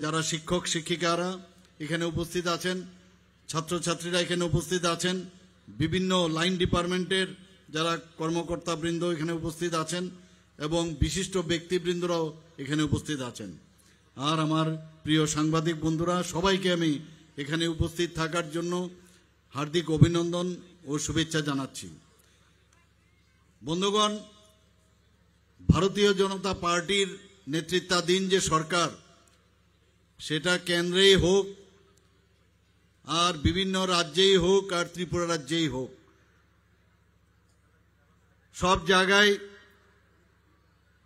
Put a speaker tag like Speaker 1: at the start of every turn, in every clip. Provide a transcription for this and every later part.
Speaker 1: যারা শিক্ষক শিক্ষিকারা এখানে উপস্থিত আছেন, ছাত্রছাত্রীরা এখানে উপস্থিত আছেন, বিভিন্ন লাইন ডিপার্টমেন্টের যারা কর্মকর্তাবৃন্দ এখানে উপস্থিত আছেন এবং বিশিষ্ট ব্যক্তিবৃন্দরাও এখানে উপস্থিত আছেন। আর আমার প্রিয় সাংবাদিক বন্ধুরা, সবাইকে আমি এখানে উপস্থিত থাকার জন্য হার্দিক অভিনন্দন ও শুভেচ্ছা জানাচ্ছি। বন্ধুগণ, ভারতীয় জনতা পার্টির নেতৃত্বাধীন যে সরকার, সেটা কেন্দ্রেই হোক আর বিভিন্ন রাজ্যেই হোক আর ত্রিপুরা রাজ্যেই হোক, সব জায়গায়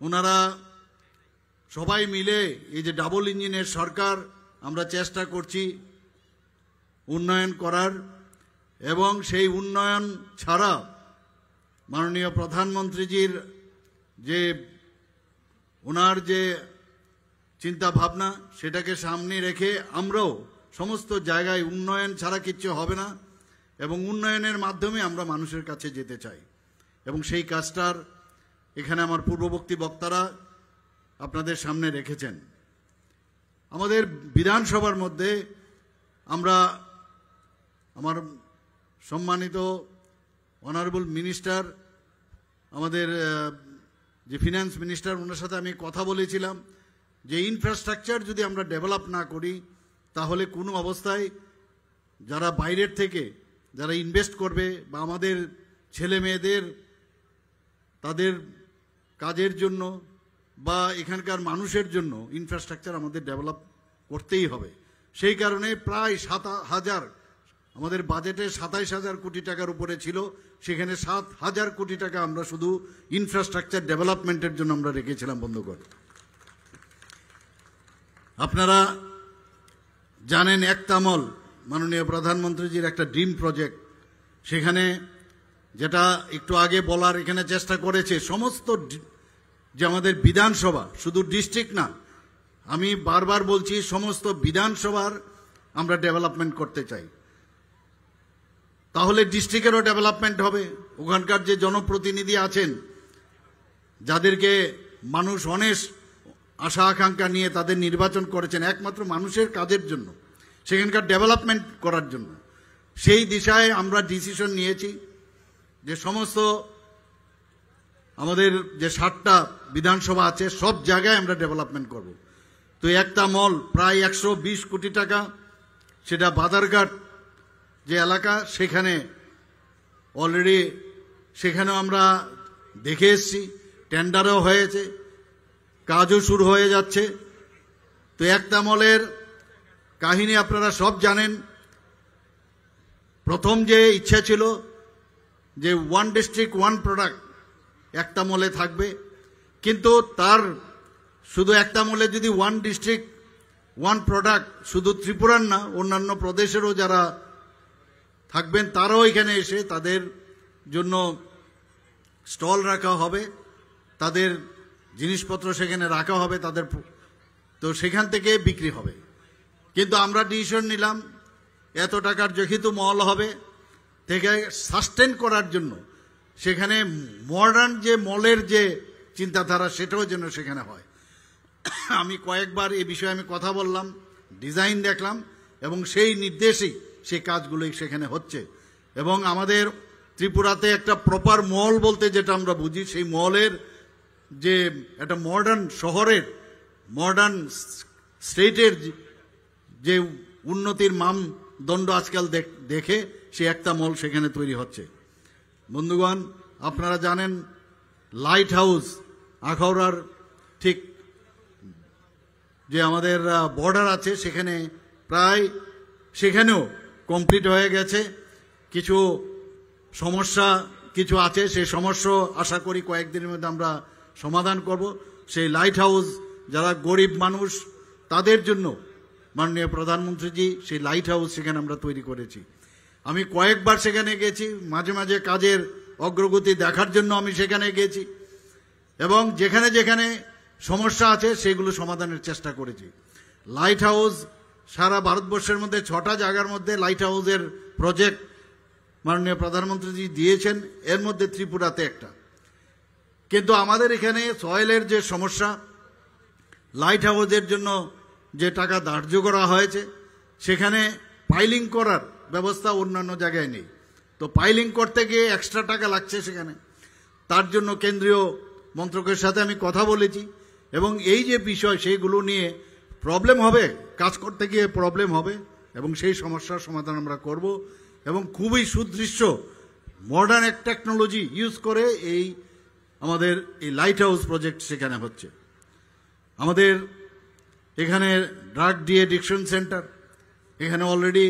Speaker 1: ওনারা সবাই মিলে এই যে ডাবল ইঞ্জিনের সরকার, আমরা চেষ্টা করছি উন্নয়ন করার, এবং সেই উন্নয়ন ছাড়া মাননীয় প্রধানমন্ত্রীজির যে ওনার যে চিন্তা ভাবনা, সেটাকে সামনে রেখে আমরাও সমস্ত জায়গায় উন্নয়ন ছাড়া কিচ্ছু হবে না এবং উন্নয়নের মাধ্যমে আমরা মানুষের কাছে যেতে চাই। এবং সেই কাজটার এখানে আমার পূর্ববর্তী বক্তারা আপনাদের সামনে রেখেছেন। আমাদের বিধানসভার মধ্যে আমরা আমার সম্মানিত অনারেবল মিনিস্টার, আমাদের যে ফিনান্স মিনিস্টার, ওনার সাথে আমি কথা বলেছিলাম যে ইনফ্রাস্ট্রাকচার যদি আমরা ডেভেলপ না করি, তাহলে কোনো অবস্থায় যারা বাইরের থেকে যারা ইনভেস্ট করবে বা আমাদের ছেলে মেয়েদের তাদের কাজের জন্য বা এখানকার মানুষের জন্য ইনফ্রাস্ট্রাকচার আমাদের ডেভেলপ করতেই হবে। সেই কারণে প্রায় 7,000, আমাদের বাজেটে 27,000 কোটি টাকার উপরে ছিল, সেখানে 7,000 কোটি টাকা আমরা শুধু ইনফ্রাস্ট্রাকচার ডেভেলপমেন্টের জন্য আমরা রেখেছিলাম। বন্ধুগণ, আপনারা জানেন একতামল মাননীয় প্রধানমন্ত্রীজির একটা ড্রিম প্রজেক্ট, সেখানে যেটা একটু আগে বলার এখানে চেষ্টা করেছে, সমস্ত যে আমাদের বিধানসভা, শুধু ডিস্ট্রিক্ট না, আমি বারবার বলছি সমস্ত বিধানসভার আমরা ডেভেলপমেন্ট করতে চাই। তাহলে ডিস্ট্রিক্টেরও ডেভেলপমেন্ট হবে। ওখানকার যে জনপ্রতিনিধি আছেন, যাদেরকে মানুষ অনেক আশা আকাঙ্ক্ষা নিয়ে তাদের নির্বাচন করেছেন একমাত্র মানুষের কাজের জন্য, সেখানকার ডেভেলপমেন্ট করার জন্য, সেই দিশায় আমরা ডিসিশন নিয়েছি যে সমস্ত আমাদের যে 7টা বিধানসভা আছে সব জায়গায় আমরা ডেভেলপমেন্ট করব। তো একটা মল প্রায় 120 কোটি টাকা, সেটা বাজারঘাট যে এলাকা, সেখানে অলরেডি সেখানেও আমরা দেখে এসেছি, টেন্ডারও হয়েছে, কাজও শুরু হয়ে যাচ্ছে। তো একটা মলের কাহিনী আপনারা সব জানেন। প্রথম যে ইচ্ছা ছিল যে 1 ডিস্ট্রিক্ট 1 প্রোডাক্ট একটা মলে থাকবে, কিন্তু তার শুধু একটা মলে যদি 1 ডিস্ট্রিক্ট 1 প্রোডাক্ট শুধু ত্রিপুরার না, অন্যান্য প্রদেশেরও যারা থাকবেন তারাও এখানে এসে তাদের জন্য স্টল রাখা হবে, তাদের জিনিসপত্র সেখানে রাখা হবে, তাদের তো সেখান থেকে বিক্রি হবে। কিন্তু আমরা ডিসিশন নিলাম এত টাকার যেহেতু মল হবে, থেকে সাস্টেন করার জন্য সেখানে মডার্ন যে মলের যে চিন্তাধারা, সেটাও যেন সেখানে হয়। আমি কয়েকবার এই বিষয়ে আমি কথা বললাম, ডিজাইন দেখলাম এবং সেই নির্দেশেই সেই কাজগুলোই সেখানে হচ্ছে। এবং আমাদের ত্রিপুরাতে একটা প্রপার মল বলতে যেটা আমরা বুঝি, সেই মলের যে একটা মডার্ন শহরের, মডার্ন স্টেটের যে উন্নতির মানদণ্ড আজকাল দেখে সে একটা মল সেখানে তৈরি হচ্ছে। বন্ধুগণ, আপনারা জানেন লাইট হাউস আখাউড়ার ঠিক যে আমাদের বর্ডার আছে, সেখানে প্রায় সেখানেও কমপ্লিট হয়ে গেছে। কিছু সমস্যা কিছু আছে, সেই সমস্যা আশা করি কয়েকদিনের মধ্যে আমরা সমাধান করব। সেই লাইট হাউস যারা গরিব মানুষ তাদের জন্য মাননীয় প্রধানমন্ত্রীজি সেই লাইট হাউস সেখানে আমরা তৈরি করেছি। আমি কয়েকবার সেখানে গেছি, মাঝে মাঝে কাজের অগ্রগতি দেখার জন্য আমি সেখানে গেছি এবং যেখানে যেখানে সমস্যা আছে সেগুলো সমাধানের চেষ্টা করেছি। লাইট হাউস সারা ভারতবর্ষের মধ্যে 6টা জায়গার মধ্যে লাইট হাউসের প্রজেক্ট মাননীয় প্রধানমন্ত্রীজি দিয়েছেন, এর মধ্যে ত্রিপুরাতে একটা। কিন্তু আমাদের এখানে সয়েলের যে সমস্যা, লাইট হাউসের জন্য যে টাকা ধার্য করা হয়েছে সেখানে পাইলিং করার ব্যবস্থা অন্যান্য জায়গায় নেই। তো পাইলিং করতে গিয়ে এক্সট্রা টাকা লাগছে সেখানে। তার জন্য কেন্দ্রীয় মন্ত্রকের সাথে আমি কথা বলেছি এবং এই যে বিষয় সেইগুলো নিয়ে প্রবলেম হবে, কাজ করতে গিয়ে প্রবলেম হবে এবং সেই সমস্যার সমাধান আমরা করব এবং খুবই সুদৃশ্য মডার্ন এক টেকনোলজি ইউজ করে এই আমাদের এই লাইট হাউস প্রজেক্ট সেখানে হচ্ছে। আমাদের এখানে ড্রাগ ডি অ্যাডিকশন সেন্টার, এখানে অলরেডি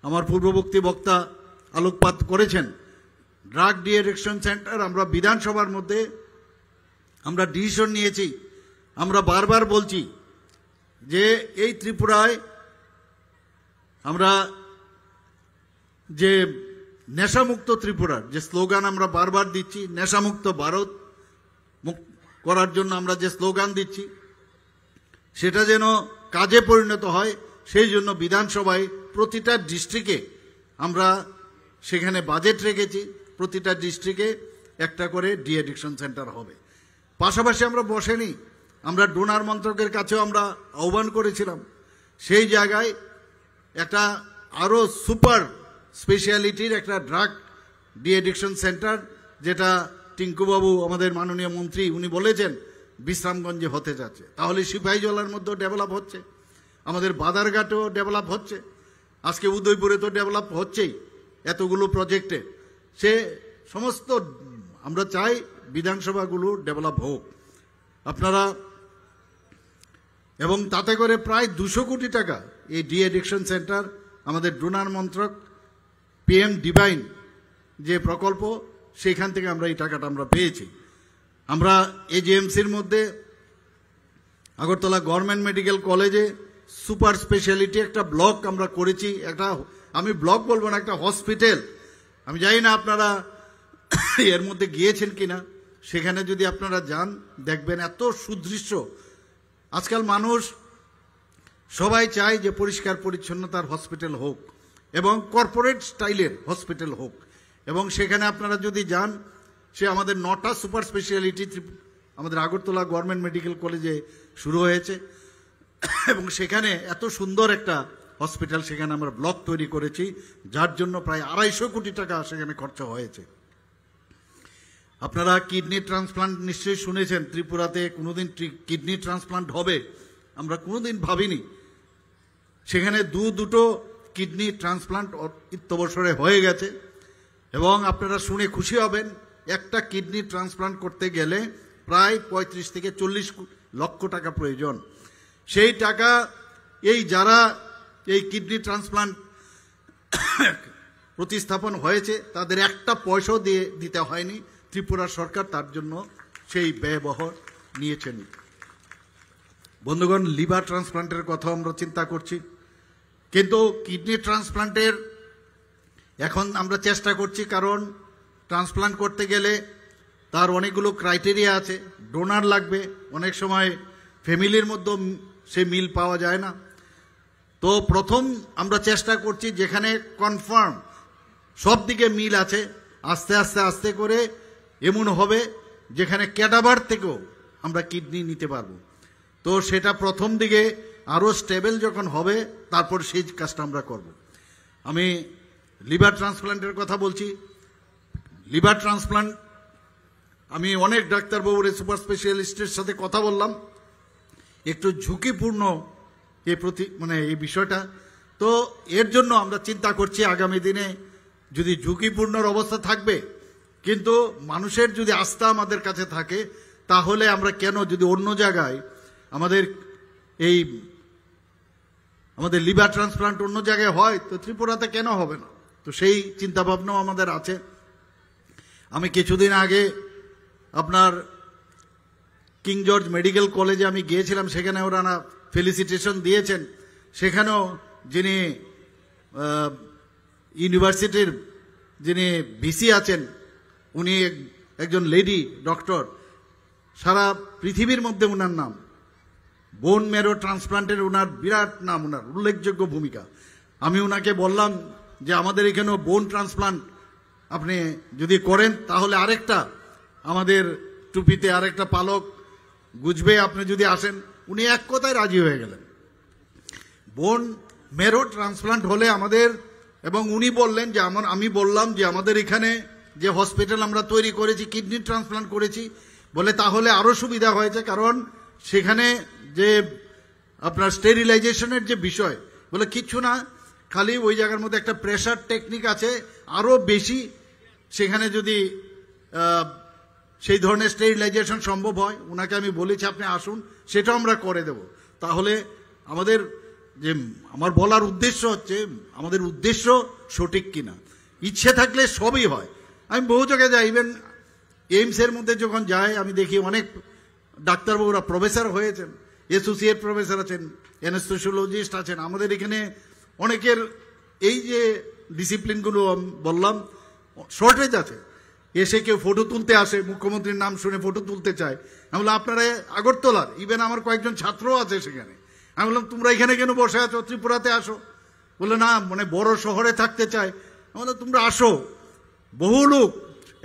Speaker 1: আমার পূর্ববর্তী বক্তা আলোকপাত করেছেন। ড্রাগ ডি অ্যাডিকশন সেন্টার আমরা বিধানসভার মধ্যে আমরা ডিসিশন নিয়েছি, আমরা বারবার বলছি যে এই ত্রিপুরায় আমরা যে নেশামুক্ত ত্রিপুরার যে স্লোগান আমরা বারবার দিচ্ছি, নেশামুক্ত ভারত করার জন্য আমরা যে স্লোগান দিচ্ছি সেটা যেন কাজে পরিণত হয়, সেই জন্য বিধানসভায় প্রতিটা ডিস্ট্রিক্টে আমরা সেখানে বাজেট রেখেছি, প্রতিটা ডিস্ট্রিক্টে একটা করে ডি অ্যাডিকশন সেন্টার হবে। পাশাপাশি আমরা বসেনি, আমরা ডোনার মন্ত্রকের কাছেও আমরা আহ্বান করেছিলাম সেই জায়গায় একটা আরও সুপার স্পেশালিটির একটা ড্রাগ ডি অ্যাডিকশন সেন্টার, যেটা টিঙ্কুবাবু আমাদের মাননীয় মন্ত্রী উনি বলেছেন বিশ্রামগঞ্জে হতে যাচ্ছে। তাহলে সিপাহীজলার মধ্যেও ডেভেলপ হচ্ছে, আমাদের বাদারঘাটেও ডেভেলপ হচ্ছে, আজকে উদয়পুরে তো ডেভেলপ হচ্ছেই এতগুলো প্রজেক্টে। সে সমস্ত আমরা চাই বিধানসভাগুলো ডেভেলপ হোক আপনারা, এবং তাতে করে প্রায় 200 কোটি টাকা এই ডি অ্যাডিকশন সেন্টার আমাদের ডোনার মন্ত্রক PM ডিভাইন যে প্রকল্প সেখান থেকে আমরা এই টাকাটা আমরা পেয়েছি। আমরা AGMCর মধ্যে আগরতলা গভর্নমেন্ট মেডিকেল কলেজে সুপার স্পেশালিটি একটা ব্লক আমরা করেছি, একটা আমি ব্লক বলবো না, একটা হসপিটাল। আমি জানি না আপনারা এর মধ্যে গিয়েছেন কিনা, সেখানে যদি আপনারা যান দেখবেন এত সুদৃশ্য। আজকাল মানুষ সবাই চায় যে পরিষ্কার পরিচ্ছন্নতার হসপিটাল হোক এবং কর্পোরেট স্টাইলের হসপিটাল হোক, এবং সেখানে আপনারা যদি যান সে আমাদের 9টা সুপার স্পেশালিটি আমাদের আগরতলা গভর্নমেন্ট মেডিকেল কলেজে শুরু হয়েছে এবং সেখানে এত সুন্দর একটা হসপিটাল সেখানে আমরা ব্লক তৈরি করেছি, যার জন্য প্রায় 250 কোটি টাকা সেখানে খরচা হয়েছে। আপনারা কিডনি ট্রান্সপ্লান্ট নিশ্চয়ই শুনেছেন, ত্রিপুরাতে কোনোদিন কিডনি ট্রান্সপ্লান্ট হবে আমরা কোনোদিন ভাবিনি। সেখানে দুটো কিডনি ট্রান্সপ্লান্ট ইত্যবসরে হয়ে গেছে এবং আপনারা শুনে খুশি হবেন, একটা কিডনি ট্রান্সপ্লান্ট করতে গেলে প্রায় 35 থেকে 40 লক্ষ টাকা প্রয়োজন। সেই টাকা এই যারা এই কিডনি ট্রান্সপ্লান্ট প্রতিস্থাপন হয়েছে তাদের একটা পয়সাও দিতে হয়নি, ত্রিপুরা সরকার তার জন্য সেই ব্যয়বহর নিয়েছেন। বন্ধুগণ, লিভার ট্রান্সপ্লান্টের কথা আমরা চিন্তা করছি, কিন্তু কিডনি ট্রান্সপ্লান্টের এখন আমরা চেষ্টা করছি, কারণ ট্রান্সপ্লান্ট করতে গেলে তার অনেকগুলো ক্রাইটেরিয়া আছে, ডোনার লাগবে, অনেক সময় ফ্যামিলির মধ্যে সে মিল পাওয়া যায় না। তো প্রথম আমরা চেষ্টা করছি যেখানে কনফার্ম সব দিকে মিল আছে, আস্তে আস্তে আস্তে করে এমন হবে যেখানে ক্যাডাভার থেকেও আমরা কিডনি নিতে পারবো। তো সেটা প্রথম দিকে আরও স্টেবল যখন হবে তারপর সেই কাজটা আমরা করব। আমি লিভার ট্রান্সপ্লান্টের কথা বলছি। লিভার ট্রান্সপ্লান্ট আমি অনেক ডাক্তারবাবুর সুপার স্পেশালিস্টের সাথে কথা বললাম, একটু ঝুঁকিপূর্ণ এই বিষয়টা। তো এর জন্য আমরা চিন্তা করছি আগামী দিনে যদি ঝুঁকিপূর্ণর অবস্থা থাকবে, কিন্তু মানুষের যদি আস্থা আমাদের কাছে থাকে তাহলে আমরা কেন, যদি অন্য জায়গায় আমাদের লিভার ট্রান্সপ্লান্ট অন্য জায়গায় হয় তো ত্রিপুরাতে কেন হবে না? তো সেই চিন্তাভাবনাও আমাদের আছে। আমি কিছুদিন আগে আপনার কিং জর্জ মেডিকেল কলেজে আমি গিয়েছিলাম, সেখানে ওরা ফেলিসিটেশন দিয়েছেন। সেখানেও যিনি ইউনিভার্সিটির যিনি ভিসি আছেন উনি একজন লেডি ডক্টর, সারা পৃথিবীর মধ্যে ওনার নাম, বোন ম্যারো ট্রান্সপ্লান্টের ওনার বিরাট নাম, ওনার উল্লেখযোগ্য ভূমিকা। আমি ওনাকে বললাম যে আমাদের এখানেও বোন ট্রান্সপ্লান্ট আপনি যদি করেন তাহলে আরেকটা আমাদের টুপিতে আরেকটা পালক গুজবে আপনি যদি আসেন। উনি এক কথায় রাজি হয়ে গেলেন। বোন মেরো ট্রান্সপ্লান্ট হলে আমাদের, এবং উনি বললেন যে আমি বললাম যে আমাদের এখানে যে হসপিটাল আমরা তৈরি করেছি কিডনি ট্রান্সপ্লান্ট করেছি, বলে তাহলে আরো সুবিধা হয়েছে, কারণ সেখানে যে আপনার স্টেরিলাইজেশনের যে বিষয়, বলে কিচ্ছু না, খালি ওই জায়গার মধ্যে একটা প্রেসার টেকনিক আছে, আরো বেশি সেখানে যদি সেই ধরনের স্টেরিলাইজেশন সম্ভব হয়, ওনাকে আমি বলেছি আপনি আসুন, সেটাও আমরা করে দেব। তাহলে আমাদের যে আমার বলার উদ্দেশ্য হচ্ছে আমাদের উদ্দেশ্য সঠিক কিনা, ইচ্ছে থাকলে সবই হয়। আমি বহু জায়গায় যাই, ইভেন এইমসের মধ্যে যখন যাই আমি দেখি অনেক ডাক্তারবাবুরা প্রফেসর হয়েছেন, অ্যাসোসিয়েট প্রফেসর আছেন, অ্যানেস্থেসিওলজিস্ট আছেন। আমাদের এখানে অনেকের এই যে ডিসিপ্লিনগুলো বললাম শর্টেজ আছে, এসে কেউ ফটো তুলতে আসে, মুখ্যমন্ত্রীর নাম শুনে ফটো তুলতে চায়। আমি বললাম আপনারা আগরতলার, ইভেন আমার কয়েকজন ছাত্রও আছে সেখানে। আমি বললাম তোমরা এখানে কেন বসে আছো, ত্রিপুরাতে আসো। বললো না, মানে বড় শহরে থাকতে চায়। আমি বললাম তোমরা আসো। বহু লোক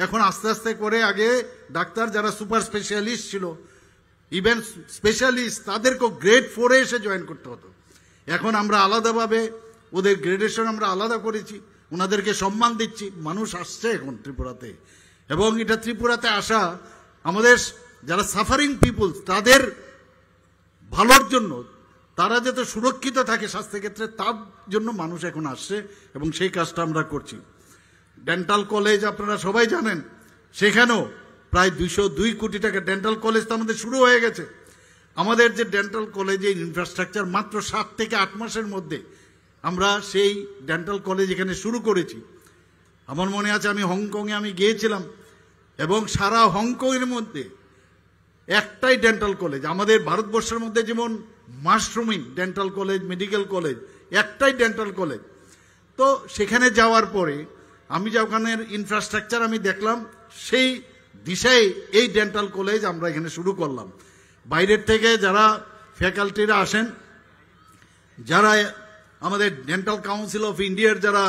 Speaker 1: এখন আস্তে আস্তে করে, আগে ডাক্তার যারা সুপার স্পেশালিস্ট ছিল, ইভেন স্পেশালিস্ট, তাদেরকেও গ্রেড 4-এ এসে জয়েন করতে হতো। এখন আমরা আলাদাভাবে ওদের গ্রেডেশন আমরা আলাদা করেছি, ওনাদেরকে সম্মান দিচ্ছি। মানুষ আসছে এখন ত্রিপুরাতে, এবং এটা ত্রিপুরাতে আসা আমাদের যারা সাফারিং পিপুলস তাদের ভালোর জন্য, তারা যাতে সুরক্ষিত থাকে স্বাস্থ্যক্ষেত্রে, তার জন্য মানুষ এখন আসছে, এবং সেই কাজটা আমরা করছি। ডেন্টাল কলেজ আপনারা সবাই জানেন, সেখানেও প্রায় 202 কোটি টাকা ডেন্টাল কলেজ তো আমাদের শুরু হয়ে গেছে। আমাদের যে ডেন্টাল কলেজের ইনফ্রাস্ট্রাকচার মাত্র 7 থেকে 8 মাসের মধ্যে আমরা সেই ডেন্টাল কলেজ এখানে শুরু করেছি। আমার মনে আছে আমি হংকংয়ে আমি গিয়েছিলাম, এবং সারা হংকংয়ের মধ্যে একটাই ডেন্টাল কলেজ। আমাদের ভারতবর্ষের মধ্যে যেমন মাশরুমিং ডেন্টাল কলেজ, মেডিকেল কলেজ, একটাই ডেন্টাল কলেজ। তো সেখানে যাওয়ার পরে আমি যে ওখানের ইনফ্রাস্ট্রাকচার আমি দেখলাম, সেই দিশায় এই ডেন্টাল কলেজ আমরা এখানে শুরু করলাম। বাইরের থেকে যারা ফ্যাকাল্টিরা আসেন, যারা আমাদের ডেন্টাল কাউন্সিল অফ ইন্ডিয়ার যারা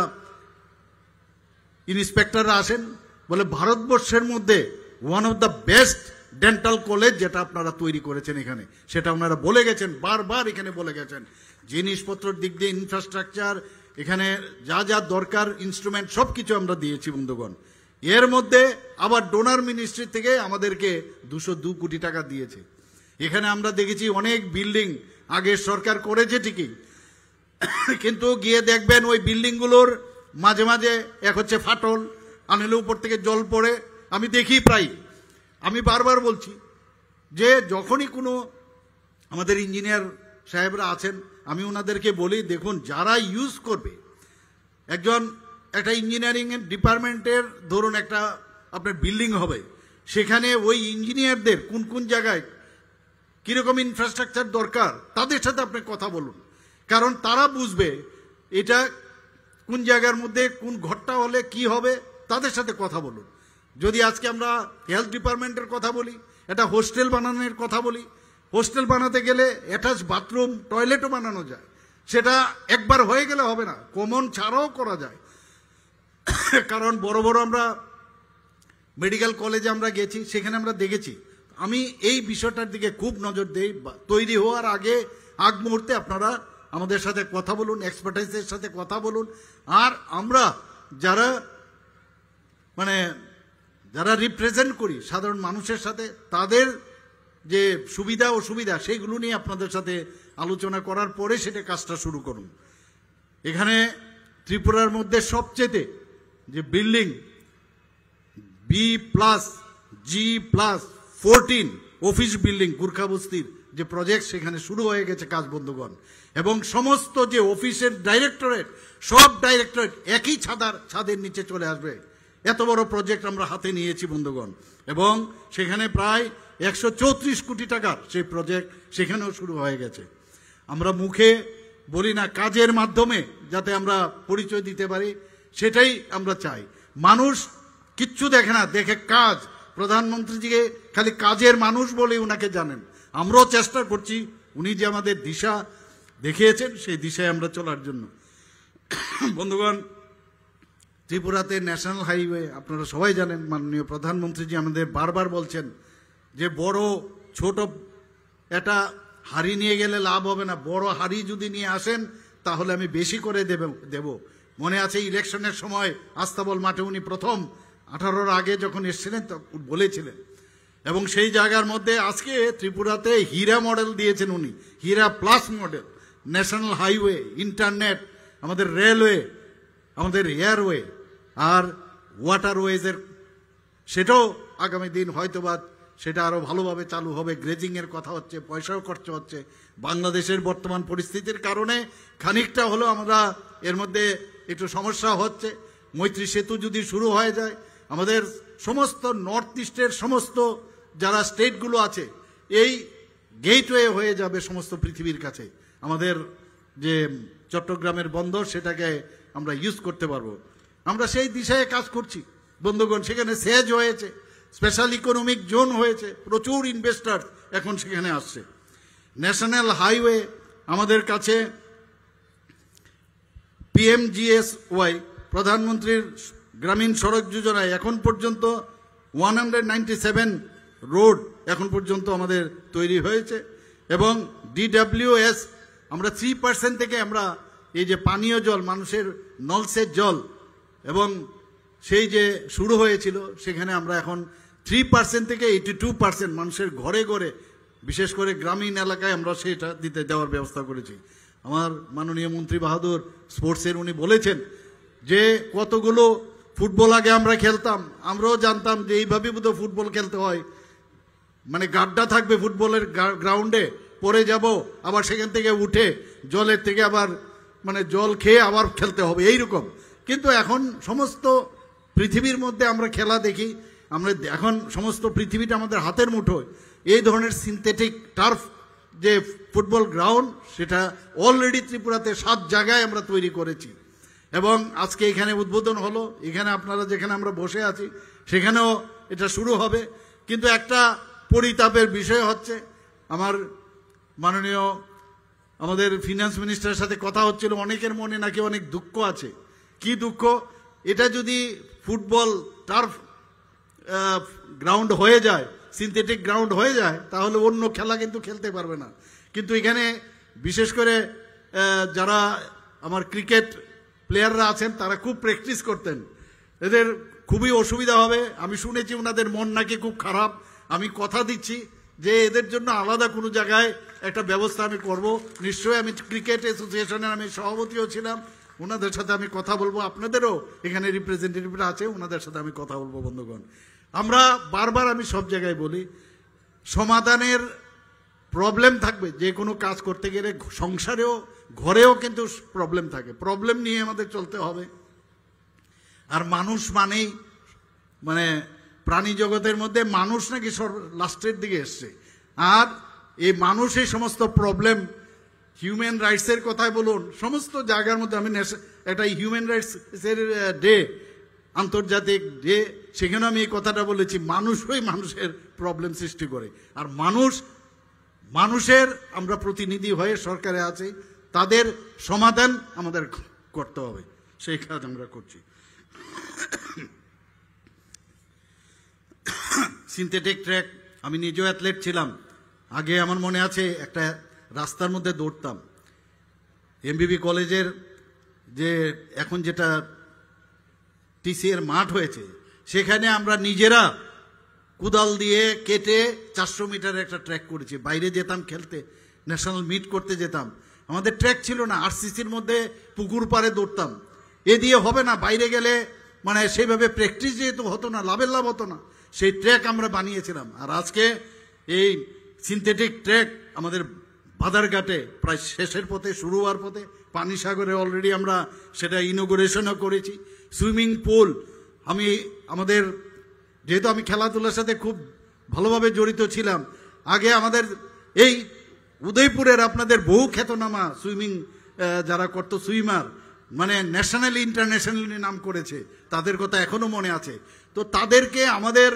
Speaker 1: ইন্সপেক্টররা আসেন, বলে ভারতবর্ষের মধ্যে one of the best dental college যেটা আপনারা তৈরি করেছেন এখানে, সেটা ওনারা বলে গেছেন, বারবার এখানে বলে গেছেন। জিনিসপত্রের দিক দিয়ে ইনফ্রাস্ট্রাকচার, এখানে যা যা দরকার ইনস্ট্রুমেন্ট সবকিছু আমরা দিয়েছি বন্ধুগণ। এর মধ্যে আবার ডোনার মিনিস্ট্রি থেকে আমাদেরকে 202 কোটি টাকা দিয়েছে। এখানে আমরা দেখেছি অনেক বিল্ডিং আগের সরকার করেছে ঠিকই, কিন্তু গিয়ে দেখবেন ওই বিল্ডিংগুলোর মাঝে মাঝে এক হচ্ছে ফাটল, আনলে উপর থেকে জল পড়ে। আমি দেখি প্রায়, আমি বারবার বলছি যে যখনই কোনো আমাদের ইঞ্জিনিয়ার সাহেবরা আছেন, আমি ওনাদেরকে বলি দেখুন যারা ইউজ করবে, একটা ইঞ্জিনিয়ারিং ডিপার্টমেন্টের ধরুন একটা আপনার বিল্ডিং হবে, সেখানে ওই ইঞ্জিনিয়ারদের কোন কোন জায়গায় কিরকম ইনফ্রাস্ট্রাকচার দরকার তাদের সাথে আপনি কথা বলুন, কারণ তারা বুঝবে এটা কোন জায়গার মধ্যে কোন ঘরটা হলে কি হবে, তাদের সাথে কথা বলুন। যদি আজকে আমরা হেলথ ডিপার্টমেন্টের কথা বলি, এটা হোস্টেল বানানোর কথা বলি, হোস্টেল বানাতে গেলে অ্যাটাচ বাথরুম টয়লেটও বানানো যায়, সেটা একবার হয়ে গেলে হবে না, কমন ছাড়াও করা যায়। কারণ বড় বড় আমরা মেডিকেল কলেজে আমরা গেছি, সেখানে আমরা দেখেছি। আমি এই বিষয়টার দিকে খুব নজর দেই। তৈরি হওয়ার আগ মুহূর্তে আপনারা আমাদের সাথে কথা বলুন, এক্সপার্টাইজের সাথে কথা বলুন। আর আমরা যারা রিপ্রেজেন্ট করি সাধারণ মানুষের সাথে, তাদের যে সুবিধা অসুবিধা সেইগুলো নিয়ে আপনাদের সাথে আলোচনা করার পরে সেটা কাজটা শুরু করুন। এখানে ত্রিপুরার মধ্যে সবচেয়ে যে building B+G+14 office building Gurkha বস্তির যে প্রজেক্ট, সেখানে শুরু হয়ে গেছে কাজ বন্ধুগণ। এবং সমস্ত যে অফিসের ডাইরেক্টরেট, সব ডাইরেক্টরেট একই ছাদের নিচে চলে আসবে, এত বড় প্রজেক্ট আমরা হাতে নিয়েছি বন্ধুগণ। এবং সেখানে প্রায় 134 কোটি টাকার সেই প্রজেক্ট সেখানেও শুরু হয়ে গেছে। আমরা মুখে বলি না, কাজের মাধ্যমে যাতে আমরা পরিচয় দিতে পারি, সেটাই আমরা চাই। মানুষ কিচ্ছু দেখে না, দেখে কাজ। প্রধানমন্ত্রীজিকে খালি কাজের মানুষ বলেই উনাকে জানেন। আমরাও চেষ্টা করছি, উনি যে আমাদের দিশা দেখিয়েছেন সেই দিশায় আমরা চলার জন্য। বন্ধুগণ, ত্রিপুরাতে ন্যাশনাল হাইওয়ে আপনারা সবাই জানেন, মাননীয় প্রধানমন্ত্রীজি আমাদের বারবার বলছেন যে বড় ছোট এটা হাড়ি নিয়ে গেলে লাভ হবে না, বড় হাড়ি যদি নিয়ে আসেন তাহলে আমি বেশি করে দেব। মনে আছে ইলেকশনের সময় আস্তাবল মাঠে উনি প্রথম 18-র আগে যখন এসেছিলেন তখন বলেছিলেন। এবং সেই জায়গার মধ্যে আজকে ত্রিপুরাতে হীরা মডেল দিয়েছেন উনি, HIRA plus model, national highway, internet, আমাদের রেলওয়ে, আমাদের এয়ারওয়ে আর ওয়াটারওয়েজের, সেটাও আগামী দিন হয়তোবা সেটা আরও ভালোভাবে চালু হবে। গ্রেজিংয়ের কথা হচ্ছে, পয়সাও খরচ হচ্ছে। বাংলাদেশের বর্তমান পরিস্থিতির কারণে খানিকটা হলেও আমরা এর মধ্যে একটু সমস্যা হচ্ছে। মৈত্রী সেতু যদি শুরু হয়ে যায়, আমাদের সমস্ত নর্থ ইস্টের সমস্ত যারা স্টেটগুলো আছে এই গেটওয়ে হয়ে যাবে সমস্ত পৃথিবীর কাছে। আমাদের যে চট্টগ্রামের বন্দর সেটাকে আমরা ইউজ করতে পারবো। আমরা সেই দিশায় কাজ করছি বন্ধুগণ। সেখানে সেজ হয়েছে, স্পেশাল ইকোনমিক জোন হয়েছে, প্রচুর ইনভেস্টার এখন সেখানে আসছে। ন্যাশনাল হাইওয়ে আমাদের কাছে PMGSY, প্রধানমন্ত্রীর গ্রামীণ সড়ক যোজনায় এখন পর্যন্ত 197 রোড এখন পর্যন্ত আমাদের তৈরি হয়েছে। এবং DWS আমরা 3% থেকে আমরা এই যে পানীয় জল, মানুষের নলসের জল, এবং সেই যে শুরু হয়েছিল সেখানে আমরা এখন 3% থেকে 82% মানুষের ঘরে ঘরে, বিশেষ করে গ্রামীণ এলাকায় আমরা সেটা দিতে দেওয়ার ব্যবস্থা করেছি। আমার মাননীয় মন্ত্রী বাহাদুর স্পোর্টসের উনি বলেছেন যে কতগুলো ফুটবল আগে আমরা খেলতাম, আমরাও জানতাম যে এইভাবে বোধহয় ফুটবল খেলতে হয়, মানে গাড্ডা থাকবে ফুটবলের গ্রাউন্ডে, পরে যাব আবার সেখান থেকে উঠে জলের থেকে আবার মানে জল খেয়ে আবার খেলতে হবে এইরকম। কিন্তু এখন সমস্ত পৃথিবীর মধ্যে আমরা খেলা দেখি, আমরা এখন সমস্ত পৃথিবীটা আমাদের হাতের মুঠোয়। এই ধরনের সিনথেটিক টার্ফ যে ফুটবল গ্রাউন্ড সেটা অলরেডি ত্রিপুরাতে 7 জায়গায় আমরা তৈরি করেছি। এবং আজকে এখানে উদ্বোধন হলো, এখানে আপনারা যেখানে আমরা বসে আছি সেখানেও এটা শুরু হবে। কিন্তু একটা পরিতাপের বিষয় হচ্ছে, আমার মাননীয় আমাদের ফিনান্স মিনিস্টারের সাথে কথা হচ্ছিল, অনেকের মনে নাকি অনেক দুঃখ আছে। কি দুঃখ? এটা যদি ফুটবল টার্ফ গ্রাউন্ড হয়ে যায়, সিনথেটিক গ্রাউন্ড হয়ে যায়, তাহলে অন্য খেলা কিন্তু খেলতে পারবে না। কিন্তু এখানে বিশেষ করে যারা আমার ক্রিকেট প্লেয়াররা আছেন তারা খুব প্র্যাকটিস করতেন, এদের খুবই অসুবিধা হবে। আমি শুনেছি ওনাদের মন নাকি খুব খারাপ। আমি কথা দিচ্ছি যে এদের জন্য আলাদা কোনো জায়গায় একটা ব্যবস্থা আমি করব। নিশ্চয়ই আমি ক্রিকেট অ্যাসোসিয়েশনের আমি সভাপতিও ছিলাম, ওনাদের সাথে আমি কথা বলবো। আপনাদেরও এখানে রিপ্রেজেন্টেটিভরা আছে, ওনাদের সাথে আমি কথা বলবো। বন্ধুগণ, আমরা বারবার আমি সব জায়গায় বলি, সমাধানের প্রবলেম থাকবে। যে কোনো কাজ করতে গেলে সংসারেও ঘরেও কিন্তু প্রবলেম থাকে, প্রবলেম নিয়ে আমাদের চলতে হবে। আর মানুষ মানেই মানে প্রাণী জগতের মধ্যে মানুষ নাকি লাস্টের দিকে এসছে। আর এই মানুষের সমস্ত প্রবলেম, হিউম্যান রাইটসের কথাই বলুন, সমস্ত জায়গার মধ্যে আমি একটা হিউম্যান রাইটসের ডে, আন্তর্জাতিক ডে, সেখানে আমি এই কথাটা বলেছি, মানুষই মানুষের প্রবলেম সৃষ্টি করে। আর মানুষের আমরা প্রতিনিধি হয়ে সরকারে আছি, তাদের সমাধান আমাদের করতে হবে, সেই কাজ আমরা করছি। সিনথেটিক ট্র্যাক, আমি নিজেও অ্যাথলেট ছিলাম। আগে আমার মনে আছে একটা রাস্তার মধ্যে দৌড়তাম, এমবিবি কলেজের যে এখন যেটা টিসিএর মাঠ হয়েছে, সেখানে আমরা নিজেরা কুদাল দিয়ে কেটে 400 মিটার একটা ট্র্যাক করেছি। বাইরে যেতাম খেলতে, ন্যাশনাল মিট করতে যেতাম, আমাদের ট্র্যাক ছিল না, আরসিসির মধ্যে পুকুর পাড়ে দৌড়তাম। এ দিয়ে হবে না, বাইরে গেলে মানে সেইভাবে প্র্যাকটিস যেহেতু হতো না, লাভের লাভ হতো না, সেই ট্র্যাক আমরা বানিয়েছিলাম। আর আজকে এই সিনথেটিক ট্র্যাক আমাদের বাধারঘাটে প্রায় শেষের পথে, শুরু হওয়ার পথে, পানিসাগরে অলরেডি আমরা সেটা ইনোগ্রেশনও করেছি। সুইমিং পুল, আমাদের যেহেতু আমি খেলাধুলার সাথে খুব ভালোভাবে জড়িত ছিলাম, আগে আমাদের এই উদয়পুরের আপনাদের বহু খ্যাতনামা সুইমিং যারা করতো, সুইমার, মানে ন্যাশনালি ইন্টারন্যাশনালি নাম করেছে, তাদের কথা এখনো মনে আছে। তো তাদেরকে আমাদের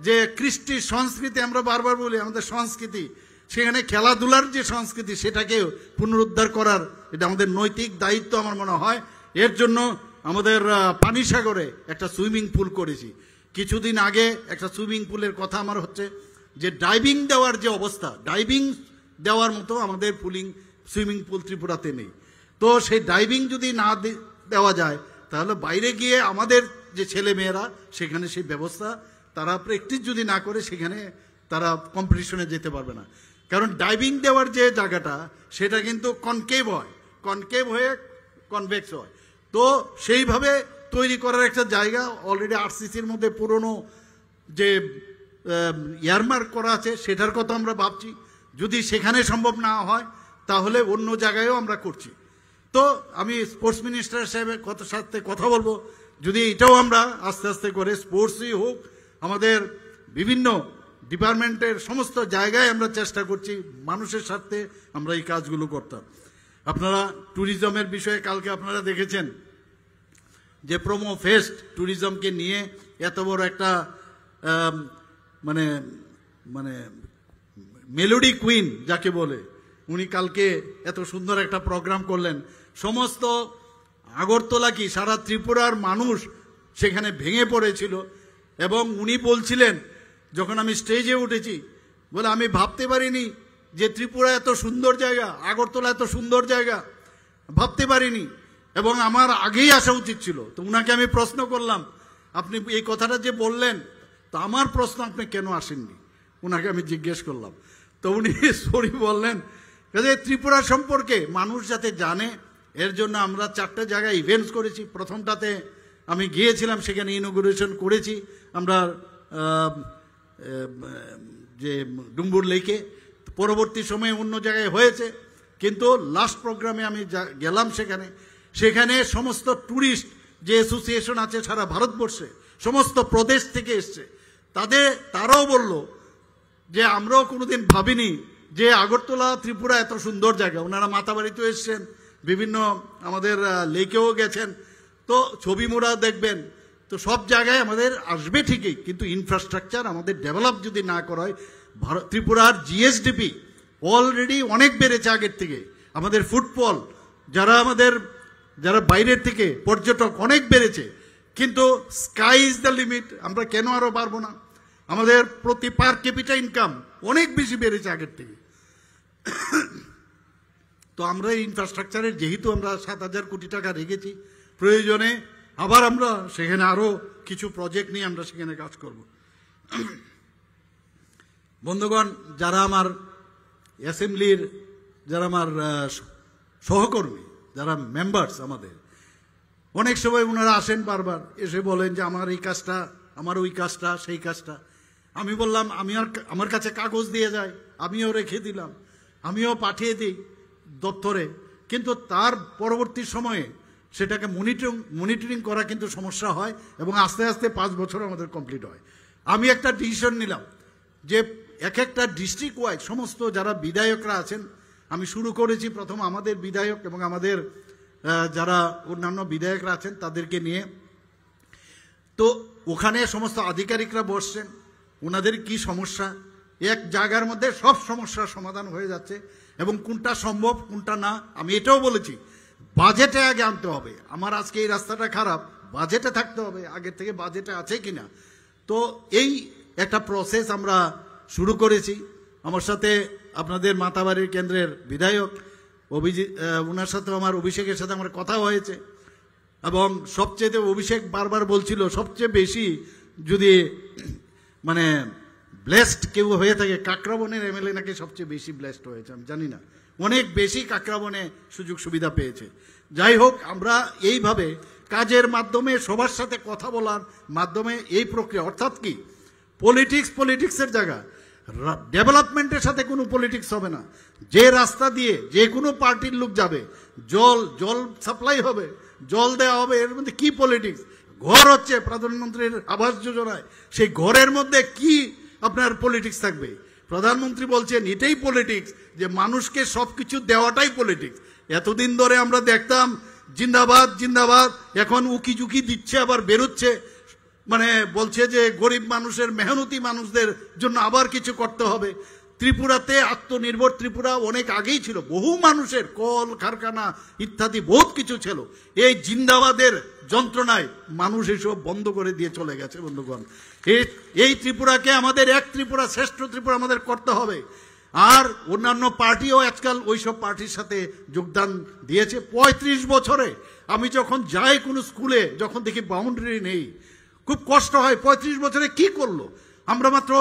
Speaker 1: যে কৃষ্টি সংস্কৃতি, আমরা বারবার বলি আমাদের সংস্কৃতি, সেখানে খেলাধুলার যে সংস্কৃতি সেটাকে পুনরুদ্ধার করার এটা আমাদের নৈতিক দায়িত্ব আমার মনে হয়। এর জন্য আমাদের পানিসাগরে একটা সুইমিং পুল করেছি। কিছুদিন আগে একটা সুইমিং পুলের কথা আমার হচ্ছে যে ডাইভিং দেওয়ার যে অবস্থা, ডাইভিং দেওয়ার মতো আমাদের সুইমিং পুল ত্রিপুরাতে নেই। তো সেই ডাইভিং যদি না দেওয়া যায় তাহলে বাইরে গিয়ে আমাদের যে ছেলে মেয়েরা সেখানে সেই ব্যবস্থা তারা প্র্যাকটিস যদি না করে সেখানে তারা কম্পিটিশনে যেতে পারবে না। কারণ ডাইভিং দেওয়ার যে জায়গাটা সেটা কিন্তু কনকেভ হয়, কনকেভ হয়ে কনভেক্স হয়। তো সেইভাবে তৈরি করার একটা জায়গা অলরেডি আরসিসির মধ্যে পুরনো যে ইয়ারমার্ক করা আছে সেটার কথা আমরা ভাবছি। যদি সেখানে সম্ভব না হয় তাহলে অন্য জায়গায়ও আমরা করছি। তো আমি স্পোর্টস মিনিস্টার সাহেবের সাথে কথা বলবো, যদি এটাও আমরা আস্তে আস্তে করে স্পোর্টসই হোক, আমাদের বিভিন্ন ডিপার্টমেন্টের সমস্ত জায়গায় আমরা চেষ্টা করছি মানুষের স্বার্থে আমরা এই কাজগুলো করতাম। আপনারা ট্যুরিজমের বিষয়ে কালকে আপনারা দেখেছেন যে প্রোমো ফেস্ট ট্যুরিজমকে নিয়ে এত বড় একটা মানে মানে মেলোডি কুইন যাকে বলে উনি কালকে এত সুন্দর একটা প্রোগ্রাম করলেন। সমস্ত আগরতলা কি সারা ত্রিপুরার মানুষ সেখানে ভেঙে পড়েছিল এবং উনি বলছিলেন যখন আমি স্টেজে উঠেছি, বলে আমি ভাবতে পারিনি যে ত্রিপুরা এত সুন্দর জায়গা, আগরতলা এত সুন্দর জায়গা, ভাবতে পারিনি এবং আমার আগেই আসা উচিত ছিল। তো উনাকে আমি প্রশ্ন করলাম, আপনি এই কথাটা যে বললেন তো আমার প্রশ্ন আপনি কেন আসেননি, উনাকে আমি জিজ্ঞেস করলাম। তো উনি সরি বললেন যে ত্রিপুরা সম্পর্কে মানুষ যাতে জানে এর জন্য আমরা 4টে জায়গায় ইভেন্টস করেছি। প্রথমটাতে আমি গিয়েছিলাম, সেখানে ইনোগ্রেশন করেছি আমরা যে ডুম্বুর লেকে। পরবর্তী সময়ে অন্য জায়গায় হয়েছে, কিন্তু লাস্ট প্রোগ্রামে আমি গেলাম সেখানে সমস্ত ট্যুরিস্ট যে অ্যাসোসিয়েশন আছে সারা ভারতবর্ষে সমস্ত প্রদেশ থেকে এসছে, তারাও বলল যে আমরাও কোনোদিন ভাবিনি যে আগরতলা ত্রিপুরা এত সুন্দর জায়গা। ওনারা মাতাবাড়িতেও এসছেন, বিভিন্ন আমাদের লেকেও গেছেন, তো ছবি মোড়া দেখবেন। তো সব জায়গায় আমাদের আসবে ঠিকই, কিন্তু ইনফ্রাস্ট্রাকচার আমাদের ডেভেলপ যদি না করা হয়। ত্রিপুরার জিএসডিপি অলরেডি অনেক বেড়েছে আগের থেকে, আমাদের ফুটফল যারা বাইরের থেকে পর্যটক অনেক বেড়েছে, কিন্তু স্কাই ইজ দ্য লিমিট। আমরা কেন আরো পারবো না? আমাদের প্রতি পার ক্যাপিটা ইনকাম অনেক বেশি বেড়েছে আগের থেকে। তো আমরা এই ইনফ্রাস্ট্রাকচারের যেহেতু আমরা 7,000 কোটি টাকা রেখেছি, প্রয়োজনে আবার আমরা সেখানে আরো কিছু প্রজেক্ট নিয়ে আমরা সেখানে কাজ করব। বন্ধুগণ, যারা আমার অ্যাসেম্বলির যারা আমার সহকর্মী, যারা মেম্বার্স, আমাদের অনেক সময় ওনারা আসেন, বারবার এসে বলেন যে আমার এই কাজটা, আমার ওই কাজটা, সেই কাজটা। আমি বললাম আমার কাছে কাগজ দিয়ে যায়, আমিও রেখে দিলাম, আমিও পাঠিয়ে দিই দপ্তরে, কিন্তু তার পরবর্তী সময়ে সেটাকে মনিটরিং করা কিন্তু সমস্যা হয় এবং আস্তে আস্তে 5 বছর আমাদের কমপ্লিট হয়। আমি একটা ডিসিশন নিলাম যে একটা ডিস্ট্রিক্ট ওয়াইজ সমস্ত যারা বিধায়করা আছেন, আমি শুরু করেছি প্রথম আমাদের বিধায়ক এবং আমাদের যারা অন্যান্য বিধায়করা আছেন তাদেরকে নিয়ে। তো ওখানে সমস্ত আধিকারিকরা বসছেন, ওনাদের কি সমস্যা, এক জায়গার মধ্যে সব সমস্যার সমাধান হয়ে যাচ্ছে এবং কোনটা সম্ভব কোনটা না। আমি এটাও বলেছি বাজেটে আগে আনতে হবে। আমার আজকে এই রাস্তাটা খারাপ, বাজেটে থাকতে হবে, আগের থেকে বাজেটে আছে কিনা। তো এই একটা প্রসেস আমরা শুরু করেছি। আমার সাথে আপনাদের মাতাবাড়ির কেন্দ্রের বিধায়ক ওনার সাথে আমার অভিষেকের সাথে আমার কথা হয়েছে এবং সবচেয়ে অভিষেক বারবার বলছিল সবচেয়ে বেশি যদি মানে ব্লেসড কেউ হয়ে থাকে কাকরাবনের এমএলএ নাকি সবচেয়ে বেশি ব্লেসড হয়েছে, আমি জানি না, অনেক বেশি কাকরাবনে সুযোগ সুবিধা পেয়েছে। যাই হোক, আমরা এইভাবে কাজের মাধ্যমে সবার সাথে কথা বলার মাধ্যমে এই প্রক্রিয়া, অর্থাৎ কি পলিটিক্সের জায়গা, ডেভেলপমেন্টের সাথে কোনো পলিটিক্স হবে না। যে রাস্তা দিয়ে যে কোনো পার্টির লোক যাবে, জল সাপ্লাই হবে, জল দেওয়া হবে, এর মধ্যে কি পলিটিক্স? ঘর হচ্ছে প্রধানমন্ত্রীর আবাস যোজনায়, সেই ঘরের মধ্যে কি আপনার পলিটিক্স থাকবে? প্রধানমন্ত্রী বলছেন এটাই পলিটিক্স, যে মানুষকে সবকিছু দেওয়াটাই পলিটিক্স। এতদিন ধরে আমরা দেখতাম জিন্দাবাদ জিন্দাবাদ, এখন উকি ঝুঁকি দিচ্ছে, আবার বেরোচ্ছে, মানে বলছে যে গরিব মানুষের, মেহনতি মানুষদের জন্য আবার কিছু করতে হবে। ত্রিপুরাতে আত্মনির্ভর ত্রিপুরা অনেক আগেই ছিল, বহু মানুষের কল কারখানা ইত্যাদি বহুত কিছু ছিল। এই জিন্দাবাদের যন্ত্রণায় মানুষ এসব বন্ধ করে দিয়ে চলে গেছে। বন্ধুগণ, এই ত্রিপুরাকে আমাদের এক ত্রিপুরা, শ্রেষ্ঠ ত্রিপুরা আমাদের করতে হবে। আর অন্যান্য পার্টিও আজকাল ওইসব পার্টির সাথে যোগদান দিয়েছে। 35 বছরে আমি যখন যাই কোনো স্কুলে, যখন দেখি বাউন্ডারি নেই, খুব কষ্ট হয়। 35 বছরে কি করলো? আমরা মাত্র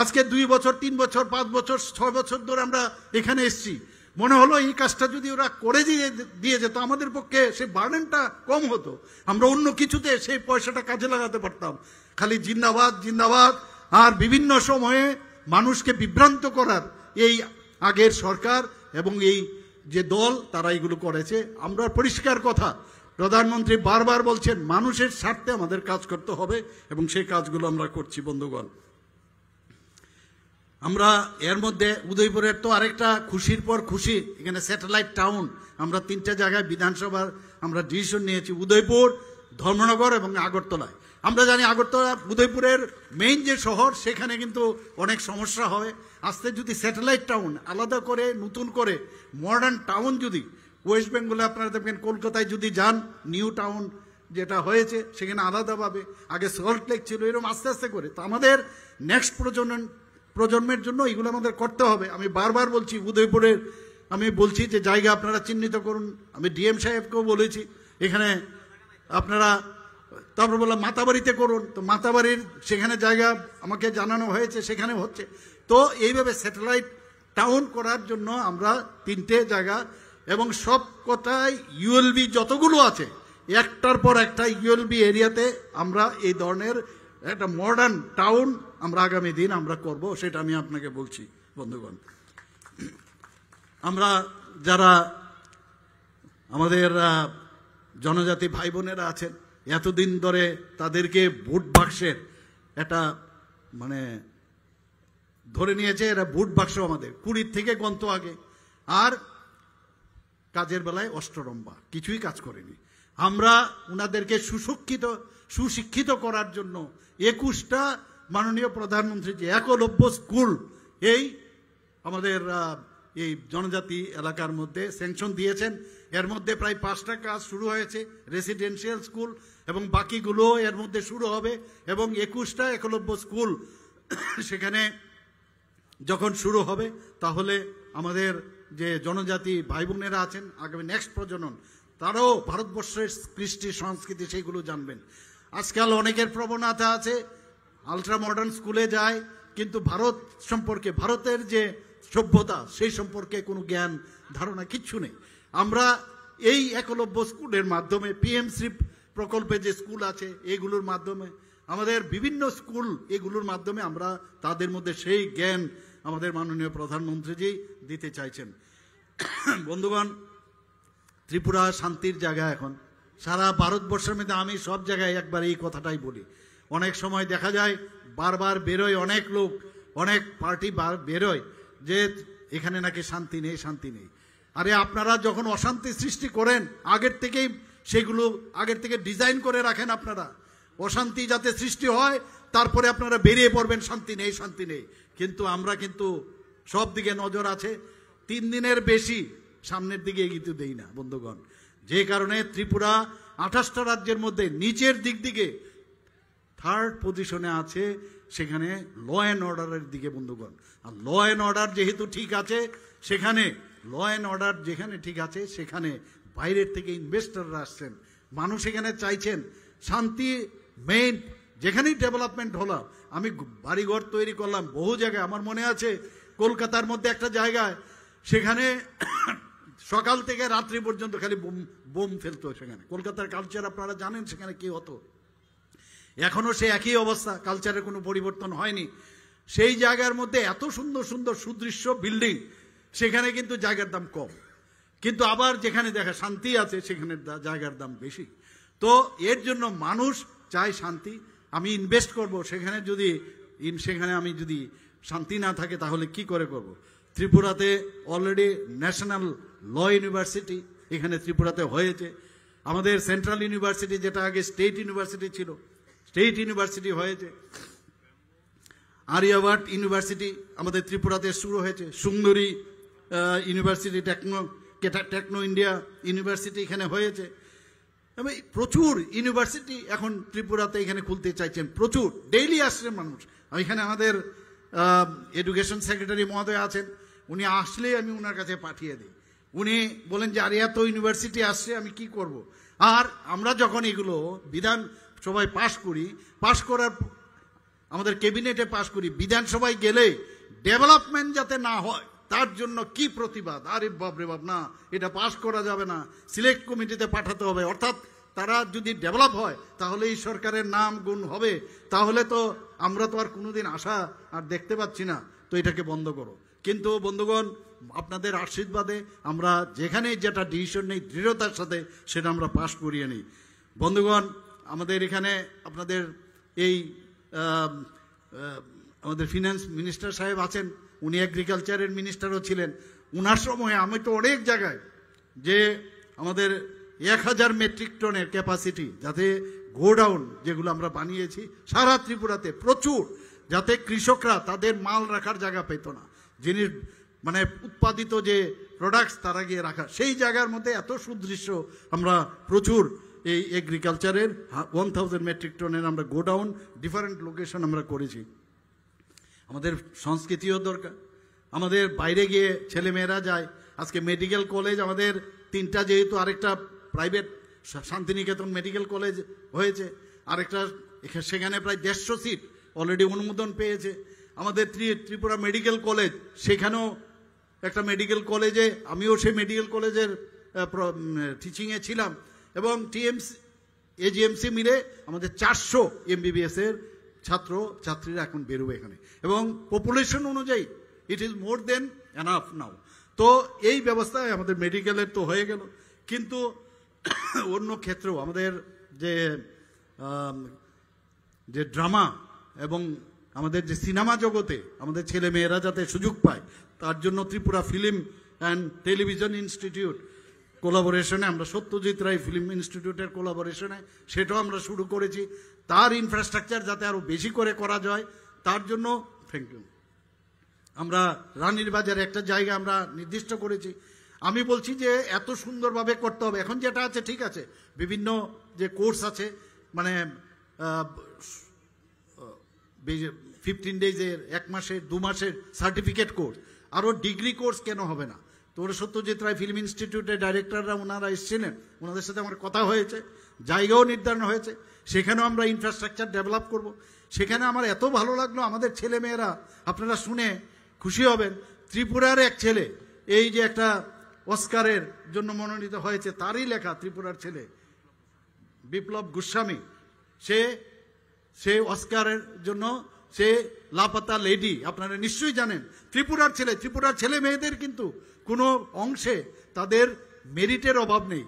Speaker 1: আজকে 2 বছর, 3 বছর, 5 বছর, 6 বছর ধরে আমরা এখানে এসেছি। মনে হলো এই কাজটা যদি ওরা করে দিয়ে যেত, আমাদের পক্ষে সেই বার্ডেনটা কম হতো, আমরা অন্য কিছুতে সেই পয়সাটা কাজে লাগাতে পারতাম। খালি জিন্দাবাদ জিন্দাবাদ আর বিভিন্ন সময়ে মানুষকে বিভ্রান্ত করার এই আগের সরকার এবং এই যে দল, তারা এগুলো করেছে। আমরা পরিষ্কার কথা, প্রধানমন্ত্রী বারবার বলছেন মানুষের স্বার্থে আমাদের কাজ করতে হবে এবং সেই কাজগুলো আমরা করছি। বন্ধুগণ, আমরা এর মধ্যে উদয়পুরের তো আরেকটা খুশির পর খুশি, এখানে স্যাটেলাইট টাউন, আমরা 3টে জায়গায় বিধানসভার আমরা ডিসিশন নিয়েছি, উদয়পুর, ধর্মনগর এবং আগরতলায়। আমরা জানি আগরতলা উদয়পুরের মেইন যে শহর, সেখানে কিন্তু অনেক সমস্যা হয়। আস্তে যদি স্যাটেলাইট টাউন আলাদা করে নতুন করে মডার্ন টাউন, যদি ওয়েস্ট বেঙ্গলে আপনারা দেখবেন, কলকাতায় যদি যান, নিউ টাউন যেটা হয়েছে সেখানে আলাদাভাবে, আগে সল্ট লেক ছিল, এরকম আস্তে আস্তে করে। তো আমাদের নেক্সট প্রজন্মের জন্য এগুলো আমাদের করতে হবে। আমি বারবার বলছি উদয়পুরের, আমি বলছি যে জায়গা আপনারা চিহ্নিত করুন। আমি ডিএম সাহেবকেও বলেছি এখানে আপনারা, তারপর বললাম মাতাবাড়িতে করুন, তো মাতাবাড়ির সেখানে জায়গা আমাকে জানানো হয়েছে, সেখানে হচ্ছে। তো এইভাবে স্যাটেলাইট টাউন করার জন্য আমরা 3টে জায়গা এবং সব কথায় ইউএলবি যতগুলো আছে, একটার পর একটা ইউএলবি এরিয়াতে আমরা এই ধরনের একটা মডার্ন টাউন আমরা আগামী দিন আমরা করব, সেটা আমি আপনাকে বলছি। বন্ধুগণ, আমরা যারা আমাদের জনজাতি ভাই বোনেরা আছেন, এতদিন ধরে তাদেরকে ভোট বাক্সের একটা মানে ধরে নিয়েছে, এরা ভোট বাক্স আমাদের 20 থেকে গন্ত আগে, আর কাজের বেলায় অষ্টরম্বা, কিছুই কাজ করেনি। আমরা ওনাদেরকে সুশিক্ষিত করার জন্য 21টা মাননীয় প্রধানমন্ত্রী যে একলব্য স্কুল এই আমাদের এই জনজাতি এলাকার মধ্যে স্যাংশন দিয়েছেন। এর মধ্যে প্রায় 5টা কাজ শুরু হয়েছে, রেসিডেন্সিয়াল স্কুল, এবং বাকিগুলো এর মধ্যে শুরু হবে। এবং 21টা একলব্য স্কুল সেখানে যখন শুরু হবে, তাহলে আমাদের যে জনজাতি ভাই বোনেরা আছেন, আগামী নেক্সট প্রজন্ম, তারাও ভারতবর্ষের কৃষ্টি সংস্কৃতি সেইগুলো জানবেন। আজকাল অনেকের প্রবণতা আছে আলট্রা মডার্ন স্কুলে যায়, কিন্তু ভারত সম্পর্কে, ভারতের যে সভ্যতা, সেই সম্পর্কে কোনো জ্ঞান ধারণা কিচ্ছু নেই। আমরা এই একলব্য স্কুলের মাধ্যমে, পিএমসি প্রকল্পে যে স্কুল আছে এগুলোর মাধ্যমে, আমাদের বিভিন্ন স্কুল, এগুলোর মাধ্যমে আমরা তাদের মধ্যে সেই জ্ঞান আমাদের মাননীয় প্রধানমন্ত্রীজি দিতে চাইছেন। বন্ধুগণ, ত্রিপুরা শান্তির জায়গা এখন সারা ভারতবর্ষের মধ্যে। আমি সব জায়গায় একবার এই কথাটাই বলি, অনেক সময় দেখা যায় বারবার বেরোয় অনেক লোক, অনেক পার্টি বেরোয় যে এখানে নাকি শান্তি নেই, শান্তি নেই। আরে আপনারা যখন অশান্তি সৃষ্টি করেন, আগের থেকেই সেগুলো আগের থেকে ডিজাইন করে রাখেন আপনারা, অশান্তি যাতে সৃষ্টি হয়, তারপরে আপনারা বেরিয়ে পড়বেন শান্তি নেই, শান্তি নেই। কিন্তু আমরা কিন্তু সব দিকে নজর আছে, 3 দিনের বেশি সামনের দিকে এগিয়ে দেই না বন্ধুগণ। যে কারণে ত্রিপুরা 28টা রাজ্যের মধ্যে নিচের দিক দিকে 3rd পজিশনে আছে, সেখানে ল অ্যান্ড অর্ডারের দিকে বন্ধুগণ। আর ল অ্যান্ড অর্ডার যেহেতু ঠিক আছে, সেখানে ল অ্যান্ড অর্ডার যেখানে ঠিক আছে, সেখানে বাইরের থেকে ইনভেস্টররা আসছেন, মানুষ এখানে চাইছেন শান্তি। মেইন যেখানেই ডেভেলপমেন্ট হলো, আমি বাড়িঘর তৈরি করলাম বহু জায়গায়, আমার মনে আছে কলকাতার মধ্যে একটা জায়গায়, সেখানে সকাল থেকে রাত্রি পর্যন্ত খালি বোম ফেলতো। সেখানে কলকাতার কালচার আপনারা জানেন সেখানে কি হতো, এখনো সে একই অবস্থা, কালচারের কোনো পরিবর্তন হয়নি। সেই জায়গার মধ্যে এত সুন্দর সুন্দর সুদৃশ্য বিল্ডিং, সেখানে কিন্তু জায়গার দাম কম, কিন্তু আবার যেখানে দেখা শান্তি আছে সেখানে জায়গার দাম বেশি। তো এর জন্য মানুষ চায় শান্তি। আমি ইনভেস্ট করব সেখানে, যদি সেখানে আমি যদি শান্তি না থাকে তাহলে কি করে করব। ত্রিপুরাতে অলরেডি ন্যাশনাল ল ইউনিভার্সিটি এখানে ত্রিপুরাতে হয়েছে। আমাদের সেন্ট্রাল ইউনিভার্সিটি, যেটা আগে স্টেট ইউনিভার্সিটি ছিল, স্টেট ইউনিভার্সিটি হয়েছে। আর্যভট্ট ইউনিভার্সিটি আমাদের ত্রিপুরাতে শুরু হয়েছে। সুন্দরী ইউনিভার্সিটি, টেকনো ইন্ডিয়া ইউনিভার্সিটি এখানে হয়েছে। এবং প্রচুর ইউনিভার্সিটি এখন ত্রিপুরাতে এখানে খুলতে চাইছেন, প্রচুর, ডেইলি আসছেন মানুষ। এখানে আমাদের এডুকেশন সেক্রেটারি মহোদয় আছেন, উনি আসলেই আমি ওনার কাছে পাঠিয়ে দিই। উনি বলেন যে আরে এত ইউনিভার্সিটি আসছে আমি কি করব। আর আমরা যখন এগুলো বিধানসভায় পাশ করার আমাদের ক্যাবিনেটে পাশ করি, বিধানসভায় গেলে ডেভেলপমেন্ট যাতে না হয় তার জন্য কি প্রতিবাদ, আরে বাপরে বাপ, না এটা পাশ করা যাবে না, সিলেক্ট কমিটিতে পাঠাতে হবে। অর্থাৎ তারা যদি ডেভেলপ হয় তাহলে এই সরকারের নাম গুণ হবে, তাহলে তো আমরা তো আর কোনোদিন আশা আর দেখতে পাচ্ছি না, তো এটাকে বন্ধ করো। কিন্তু বন্ধুগণ, আপনাদের আশীর্বাদে আমরা যেখানে যেটা ডিসিশন নেই দৃঢ়তার সাথে সেটা আমরা পাশ করিয়ে নিই। বন্ধুগণ, আমাদের এখানে আপনাদের এই আমাদের ফিনান্স মিনিস্টার সাহেব আছেন, উনি এগ্রিকালচারের মিনিস্টারও ছিলেন। ওনার সময় আমি তো অনেক জায়গায় যে আমাদের 1000 মেট্রিক টনের ক্যাপাসিটি, যাতে গোডাউন যেগুলো আমরা বানিয়েছি সারা ত্রিপুরাতে প্রচুর, যাতে কৃষকরা তাদের মাল রাখার জায়গা পেত না, জিনিস মানে উৎপাদিত যে প্রোডাক্টস তারা গিয়ে রাখা, সেই জায়গার মধ্যে এত সুদৃশ্য আমরা প্রচুর এই এগ্রিকালচারের 1000 মেট্রিক টনের আমরা গোডাউন ডিফারেন্ট লোকেশন আমরা করেছি। আমাদের সংস্কৃতিও দরকার, আমাদের বাইরে গিয়ে ছেলেমেয়েরা যায়। আজকে মেডিকেল কলেজ আমাদের 3টা, যেহেতু আরেকটা প্রাইভেট শান্তিনিকেতন মেডিকেল কলেজ হয়েছে, আরেকটা সেখানে প্রায় 150 সিট অলরেডি অনুমোদন পেয়েছে। আমাদের ত্রিপুরা মেডিকেল কলেজ, সেখানেও একটা মেডিকেল কলেজে আমিও সেই মেডিকেল কলেজের টিচিংয়ে ছিলাম, এবং এজিএমসি মিলে আমাদের 400 MBBS এর ছাত্র ছাত্রীরা এখন বেরোবে এখানে, এবং পপুলেশন অনুযায়ী it is more than enough নাও। তো এই ব্যবস্থায় আমাদের মেডিকেলের তো হয়ে গেল, কিন্তু অন্য ক্ষেত্রেও আমাদের যে ড্রামা এবং আমাদের যে সিনেমা জগতে আমাদের ছেলে মেয়েরা যাতে সুযোগ পায়, তার জন্য Tripura film and television institute কোলাবোরেশনে, আমরা সত্যজিৎ রায় ফিল্ম ইনস্টিটিউটের কোলাবোরেশনে সেটাও আমরা শুরু করেছি। তার ইনফ্রাস্ট্রাকচার যাতে আরও বেশি করে করা যায় তার জন্য থ্যাংক ইউ, আমরা রানীর বাজারে একটা জায়গা আমরা নির্দিষ্ট করেছি। আমি বলছি যে এত সুন্দরভাবে করতে হবে। এখন যেটা আছে ঠিক আছে, বিভিন্ন যে কোর্স আছে, মানে 15 ডেজের, 1 মাসের, 2 মাসের সার্টিফিকেট কোর্স, আরও ডিগ্রি কোর্স কেন হবে না? তো ওরা সত্যজিৎ রায় ফিল্ম ইনস্টিটিউটের ডাইরেক্টররা ওনারা এসেছিলেন, ওনাদের সাথে আমার কথা হয়েছে, জায়গাও নির্ধারণ হয়েছে, সেখানেও আমরা ইনফ্রাস্ট্রাকচার ডেভেলপ করব। সেখানে আমার এত ভালো লাগলো, আমাদের ছেলেমেয়েরা, আপনারা শুনে খুশি হবেন, ত্রিপুরার এক ছেলে এই যে একটা অস্কারের জন্য মনোনীত হয়েছে, তারই লেখা, ত্রিপুরার ছেলে বিপ্লব গোস্বামী, সে অস্কারের জন্য সে লাপাতা লেডি, আপনারা নিশ্চয়ই জানেন, ত্রিপুরার ছেলে। ত্রিপুরার ছেলে মেয়েদের কিন্তু কোনো অংশে তাদের মেরিটের অভাব নেই।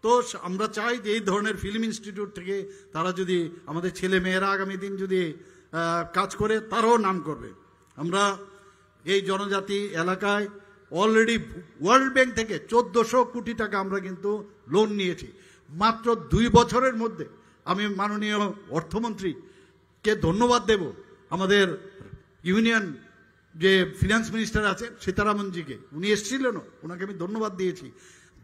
Speaker 1: তো আমরা চাই যে এই ধরনের ফিল্ম ইনস্টিটিউট থেকে তারা যদি, আমাদের ছেলে মেয়েরা আগামী দিন যদি কাজ করে, তারাও নাম করবে। আমরা এই জনজাতি এলাকায় অলরেডি ওয়ার্ল্ড ব্যাংক থেকে 1400 কোটি টাকা আমরা কিন্তু লোন নিয়েছি মাত্র 2 বছরের মধ্যে। আমি মাননীয় অর্থমন্ত্রীকে ধন্যবাদ দেব, আমাদের ইউনিয়ন যে ফিনান্স মিনিস্টার আছেন সীতারামনজিকে, উনি এসেছিলেন, ওনাকে আমি ধন্যবাদ দিয়েছি।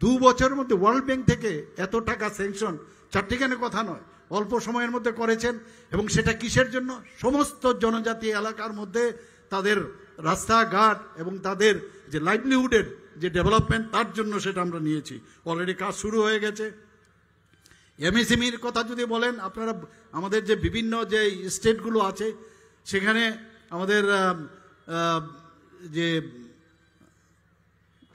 Speaker 1: 2 বছরের মধ্যে ওয়ার্ল্ড ব্যাংক থেকে এত টাকা স্যাংশন, চারটিখানে কথা নয়, অল্প সময়ের মধ্যে করেছেন। এবং সেটা কিসের জন্য? সমস্ত জনজাতি এলাকার মধ্যে তাদের রাস্তাঘাট এবং তাদের যে লাইভলিহুডের যে ডেভেলপমেন্ট, তার জন্য সেটা আমরা নিয়েছি। অলরেডি কাজ শুরু হয়ে গেছে। এমএসএমইর কথা যদি বলেন, আপনারা আমাদের যে বিভিন্ন যে স্টেটগুলো আছে, সেখানে আমাদের যে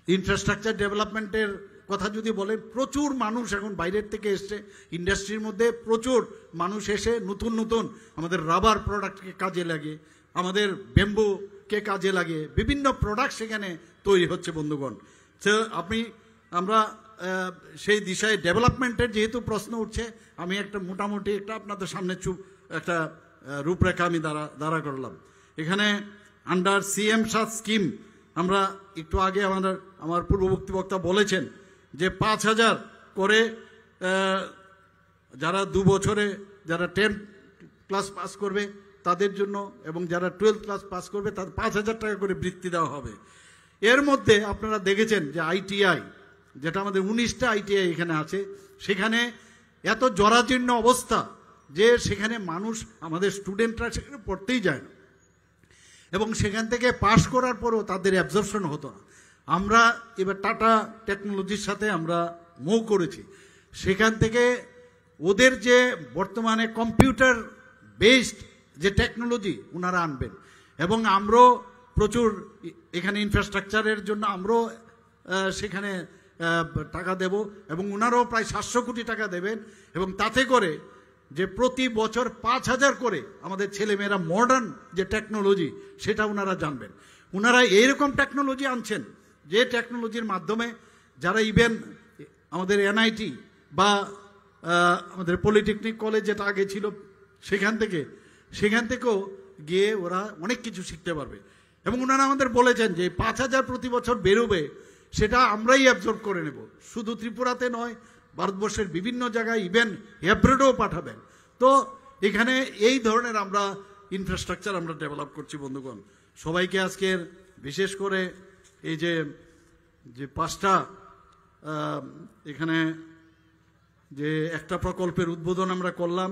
Speaker 1: ইনফ্রাস্ট্রাকচার ডেভেলপমেন্টের কথা যদি বলেন, প্রচুর মানুষ এখন বাইরের থেকে এসছে, ইন্ডাস্ট্রির মধ্যে প্রচুর মানুষ এসে নতুন নতুন আমাদের রাবার প্রোডাক্টকে কাজে লাগে, আমাদের ব্যাম্বুকে কাজে লাগে, বিভিন্ন প্রোডাক্ট সেখানে তৈরি হচ্ছে। বন্ধুগণ, তো আমরা সেই দিশায় ডেভেলপমেন্টের যেহেতু প্রশ্ন উঠছে, আমি একটা মোটামুটি একটা আপনাদের সামনে একটা রূপরেখা আমি দাঁড়া করলাম। এখানে আন্ডার সিএম সাত স্কিম আমরা একটু আগে আমার পূর্ববর্তী বক্তা বলেছেন যে 5000 করে যারা 2 বছরে যারা 10 ক্লাস পাস করবে তাদের জন্য, এবং যারা 12 ক্লাস পাস করবে তাদের 5000 টাকা করে বৃত্তি দেওয়া হবে। এর মধ্যে আপনারা দেখেছেন যে আইটিআই, যেটা আমাদের 19টা আইটিআই এখানে আছে, সেখানে এত জরাজীর্ণ অবস্থা যে সেখানে মানুষ, আমাদের স্টুডেন্টরা সেখানে পড়তেই যায় না। এবং সেখান থেকে পাশ করার পরও তাদের অ্যাবজর্পশন হতো না। আমরা এবার টাটা টেকনোলজির সাথে আমরা মুভ করেছি, সেখান থেকে ওদের যে বর্তমানে কম্পিউটার বেসড যে টেকনোলজি ওনারা আনবেন, এবং আমরাও প্রচুর এখানে ইনফ্রাস্ট্রাকচারের জন্য আমরাও সেখানে টাকা দেব, এবং ওনারাও প্রায় 700 কোটি টাকা দেবেন, এবং তাতে করে যে প্রতি বছর 5,000 করে আমাদের ছেলেমেয়েরা মডার্ন যে টেকনোলজি সেটা ওনারা জানবেন। ওনারা এইরকম টেকনোলজি আনছেন যে টেকনোলজির মাধ্যমে যারা ইভেন আমাদের এনআইটি বা আমাদের পলিটেকনিক কলেজ যেটা আগে ছিল সেখান থেকেও গিয়ে ওরা অনেক কিছু শিখতে পারবে। এবং ওনারা আমাদের বলেছেন যে 5,000 প্রতি বছর বেরোবে, সেটা আমরাই অ্যাবজর্ব করে নেব, শুধু ত্রিপুরাতে নয়, ভারতবর্ষের বিভিন্ন জায়গায় ইভেন অ্যাব্রডেও পাঠাবেন। তো এখানে এই ধরনের আমরা ইনফ্রাস্ট্রাকচার আমরা ডেভেলপ করছি। বন্ধুগণ, সবাইকে আজকের বিশেষ করে এই যে 5টা এখানে যে একটা প্রকল্পের উদ্বোধন আমরা করলাম,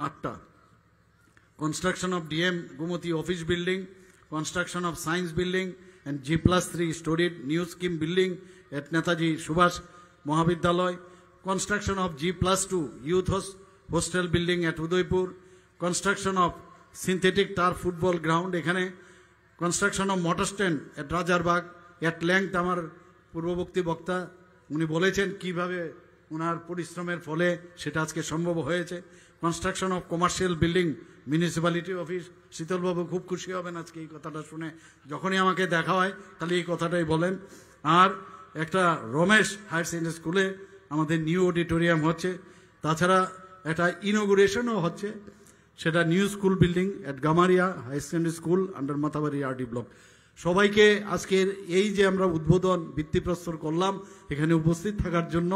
Speaker 1: 8টা construction of DM Gumati office building, construction of science building and G+3 storied new scheme building at Netaji Subhash Mahavidyalaya, construction of G+2 youth hostel building at Udaipur, construction of synthetic turf football ground ekhane, construction of motor stand at Rajarbagh at length আমার পূর্ববর্তী বক্তা উনি বলেছেন কিভাবে ওনার পরিশ্রমের ফলে সেটা আজকে সম্ভব হয়েছে। Construction of commercial building municipality office, শীতলবাবু খুব খুশি হবেন আজকে এই কথাটা শুনে, যখনই আমাকে দেখা হয় তাহলে এই কথাটাই বলেন। আর একটা রমেশ হায়ার সেকেন্ডারি স্কুলে আমাদের নিউ অডিটোরিয়াম হচ্ছে, তাছাড়া একটা ইনোগুরেশনও হচ্ছে, সেটা new school building at Gamaria higher secondary school under Mathabari RD block. সবাইকে আজকের এই যে আমরা উদ্বোধন ভিত্তিপ্রস্তর করলাম এখানে উপস্থিত থাকার জন্য